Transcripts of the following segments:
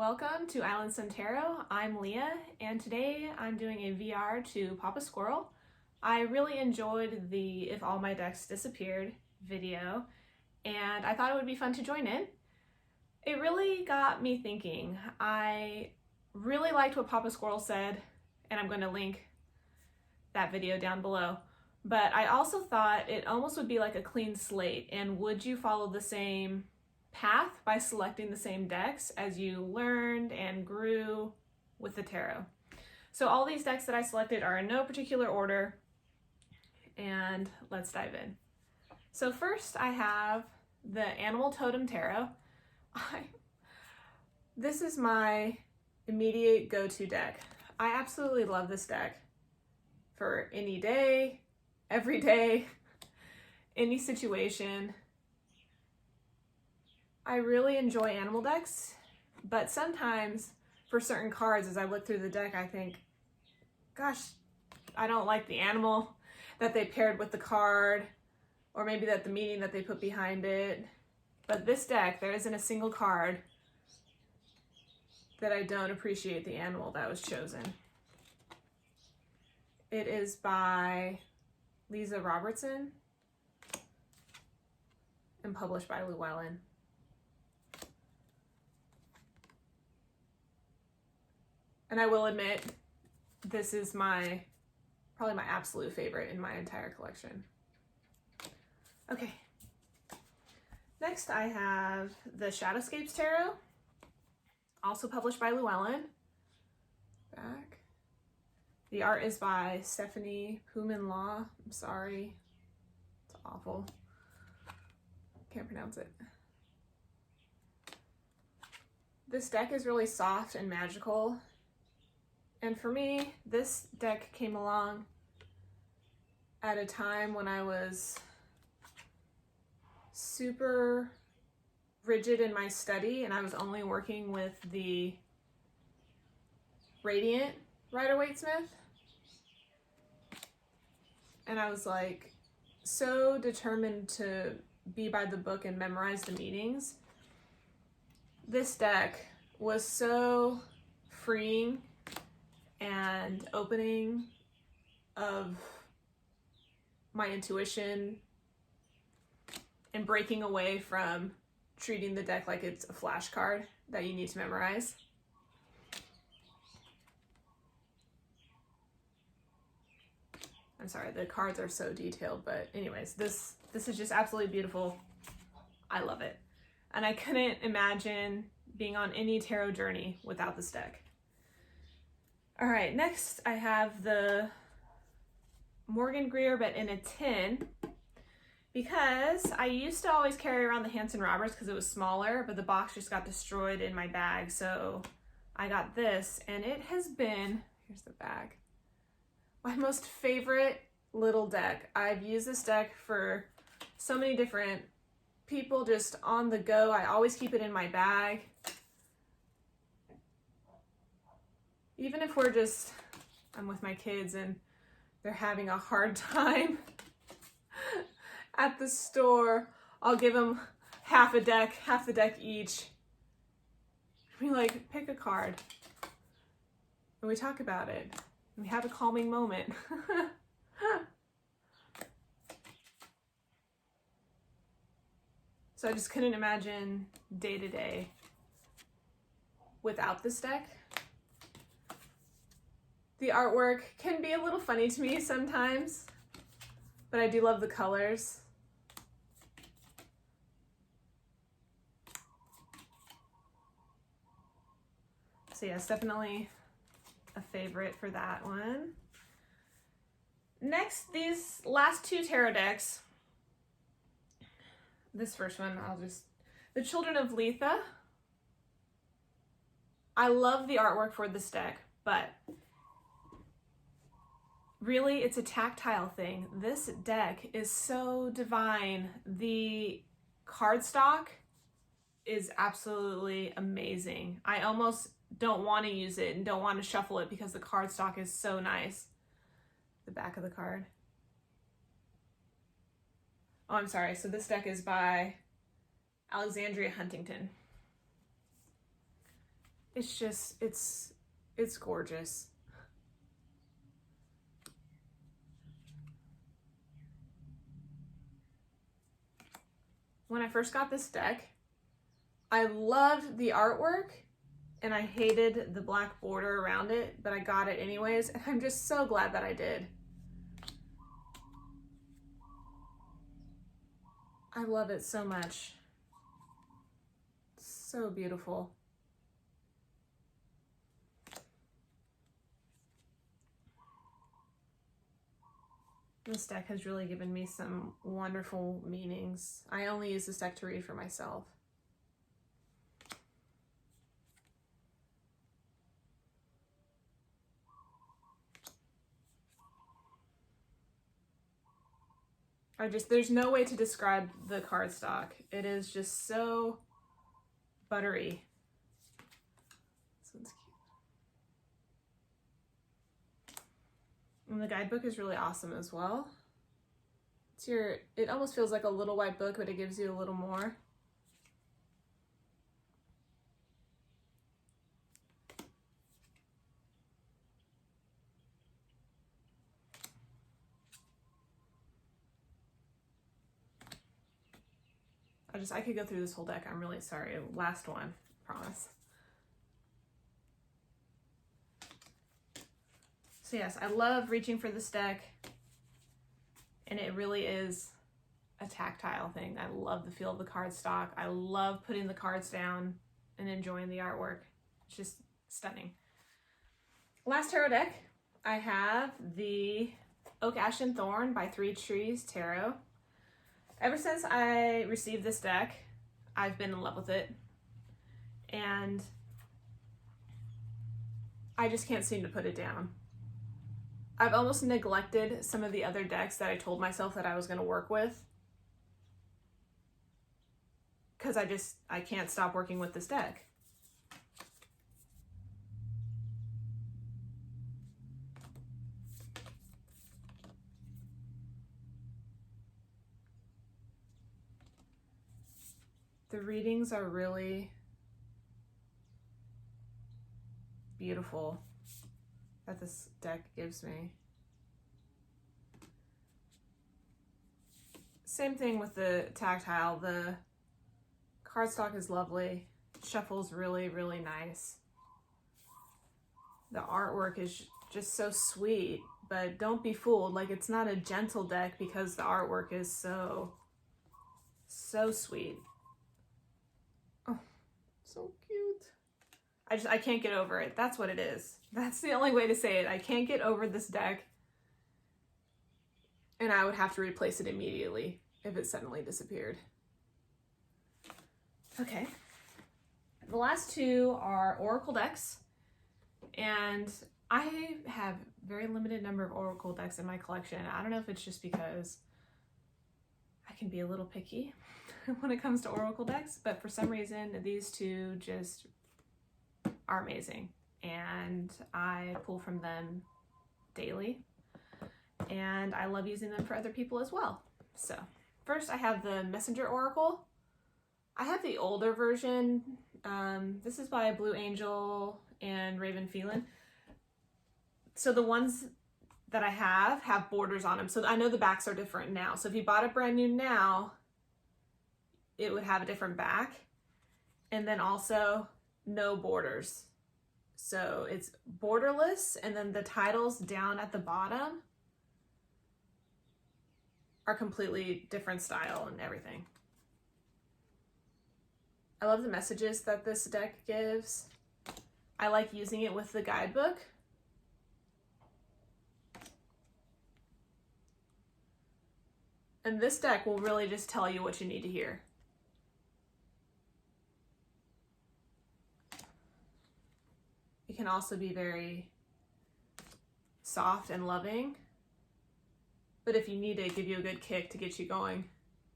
Welcome to Island Sun Tarot. I'm Leah, and today I'm doing a VR to Pappa Squirrel. I really enjoyed the If All My Decks Disappeared video, and I thought it would be fun to join in. It really got me thinking. I really liked what Pappa Squirrel said, and I'm going to link that video down below. But I also thought it almost would be like a clean slate, and would you follow the same path by selecting the same decks as you learned and grew with the tarot. So all these decks that I selected are in no particular order, and let's dive in. So first I have the Animal Totem Tarot. This is my immediate go-to deck. I absolutely love this deck for any day, every day, any situation. I really enjoy animal decks, but sometimes for certain cards, as I look through the deck, I think, gosh, I don't like the animal that they paired with the card, or maybe that the meaning that they put behind it. But this deck, there isn't a single card that I don't appreciate the animal that was chosen. It is by Lisa Robertson and published by Llewellyn. And I will admit, this is probably my absolute favorite in my entire collection. Okay. Next I have the Shadowscapes Tarot, also published by Llewellyn. Back. The art is by Stephanie Pumin-Law. I'm sorry. It's awful. Can't pronounce it. This deck is really soft and magical. And for me, this deck came along at a time when I was super rigid in my study and I was only working with the Radiant Rider-Waite-Smith. And I was like so determined to be by the book and memorize the meanings. This deck was so freeing and opening of my intuition and breaking away from treating the deck like it's a flashcard that you need to memorize. I'm sorry, the cards are so detailed, but anyways, this is just absolutely beautiful. I love it. And I couldn't imagine being on any tarot journey without this deck. All right, next I have the Morgan Greer, but in a tin, because I used to always carry around the Hanson Roberts because it was smaller, but the box just got destroyed in my bag. So I got this, and it has been, here's the bag, my most favorite little deck. I've used this deck for so many different people, just on the go. I always keep it in my bag. Even if I'm with my kids and they're having a hard time at the store, I'll give them half the deck each. We like, pick a card. And we talk about it. And we have a calming moment. So I just couldn't imagine day to day without this deck. The artwork can be a little funny to me sometimes, but I do love the colors. So yeah, it's definitely a favorite for that one. Next, these last two tarot decks. This first one, the Children of Litha. I love the artwork for this deck, but really, it's a tactile thing. This deck is so divine. The cardstock is absolutely amazing. I almost don't want to use it and don't want to shuffle it because the cardstock is so nice. The back of the card. Oh, I'm sorry. So this deck is by Alexandria Huntington. It's just, it's gorgeous. When I first got this deck, I loved the artwork and I hated the black border around it, but I got it anyways, and I'm just so glad that I did. I love it so much. So beautiful. This deck has really given me some wonderful meanings. I only use this deck to read for myself. There's no way to describe the cardstock. It is just so buttery. This one's cute. And the guidebook is really awesome as well. It almost feels like a little white book, but it gives you a little more. I could go through this whole deck. I'm really sorry. Last one, promise. So yes, I love reaching for this deck, and it really is a tactile thing. I love the feel of the cardstock. I love putting the cards down and enjoying the artwork. It's just stunning. Last tarot deck, I have the Oak Ashenthorne by Three Trees Tarot. Ever since I received this deck, I've been in love with it, and I just can't seem to put it down. I've almost neglected some of the other decks that I told myself that I was going to work with, because I can't stop working with this deck. The readings are really beautiful that this deck gives me. Same thing with the tactile. The cardstock is lovely. Shuffle's really, really nice. The artwork is just so sweet, but don't be fooled. Like, it's not a gentle deck because the artwork is so sweet. Oh, so cute. I can't get over it. That's what it is. That's the only way to say it. I can't get over this deck, and I would have to replace it immediately if it suddenly disappeared. Okay. The last two are Oracle decks, and I have very limited number of Oracle decks in my collection. I don't know if it's just because I can be a little picky when it comes to Oracle decks, but for some reason these two just are amazing, and I pull from them daily, and I love using them for other people as well. So first I have the Messenger Oracle. I have the older version. This is by Blue Angel and Raven Phelan. So the ones that I have borders on them. So I know the backs are different now. So if you bought it brand new now, it would have a different back. And then also no borders. So it's borderless, and then the titles down at the bottom are completely different style and everything. I love the messages that this deck gives. I like using it with the guidebook. And this deck will really just tell you what you need to hear. It can also be very soft and loving, but if you need it, give you a good kick to get you going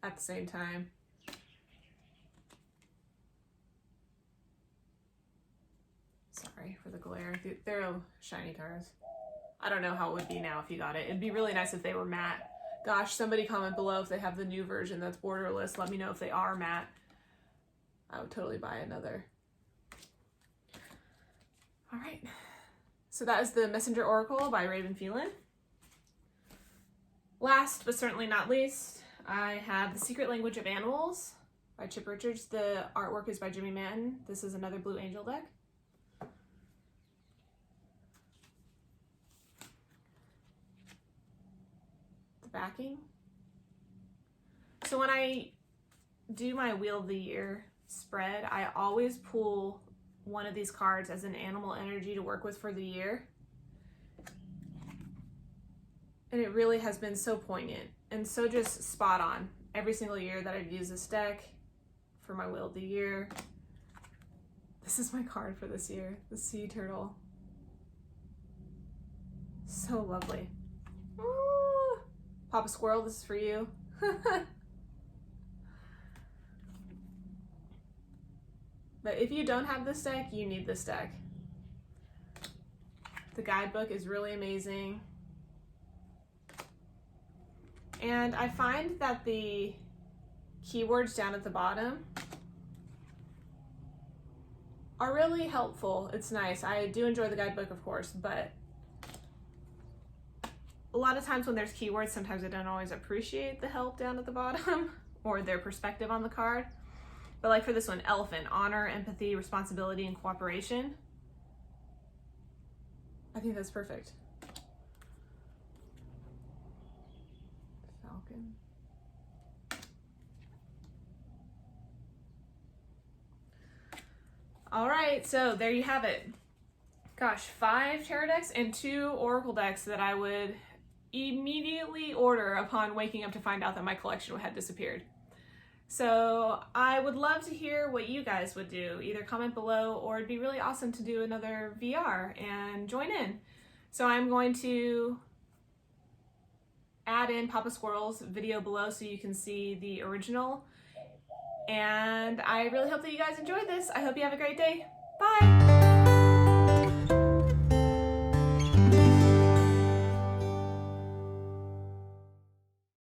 at the same time. Sorry for the glare. They're shiny cards. I don't know how it would be now if you got it. It'd be really nice if they were matte. Gosh, somebody comment below if they have the new version that's borderless. Let me know if they are matte. I would totally buy another. All right, so that is the Messenger Oracle by Raven Phelan. Last but certainly not least, I have The Secret Language of Animals by Chip Richards. The artwork is by Jimmy Manton. This is another Blue Angel deck. The backing. So when I do my Wheel of the Year spread, I always pull one of these cards as an animal energy to work with for the year. And it really has been so poignant and so just spot on every single year that I've used this deck for my Wheel of the Year. This is my card for this year, the sea turtle. So lovely. Ooh. Pappa Squirrel, this is for you. But if you don't have this deck, you need this deck. The guidebook is really amazing. And I find that the keywords down at the bottom are really helpful. It's nice. I do enjoy the guidebook, of course, but a lot of times when there's keywords, sometimes I don't always appreciate the help down at the bottom or their perspective on the card. But like for this one, elephant, honor, empathy, responsibility, and cooperation. I think that's perfect. Falcon. All right, so there you have it. Gosh, 5 tarot decks and 2 oracle decks that I would immediately order upon waking up to find out that my collection had disappeared. So I would love to hear what you guys would do. Either comment below, or it'd be really awesome to do another VR and join in. So I'm going to add in Pappa Squirrel's video below so you can see the original. And I really hope that you guys enjoyed this. I hope you have a great day. Bye!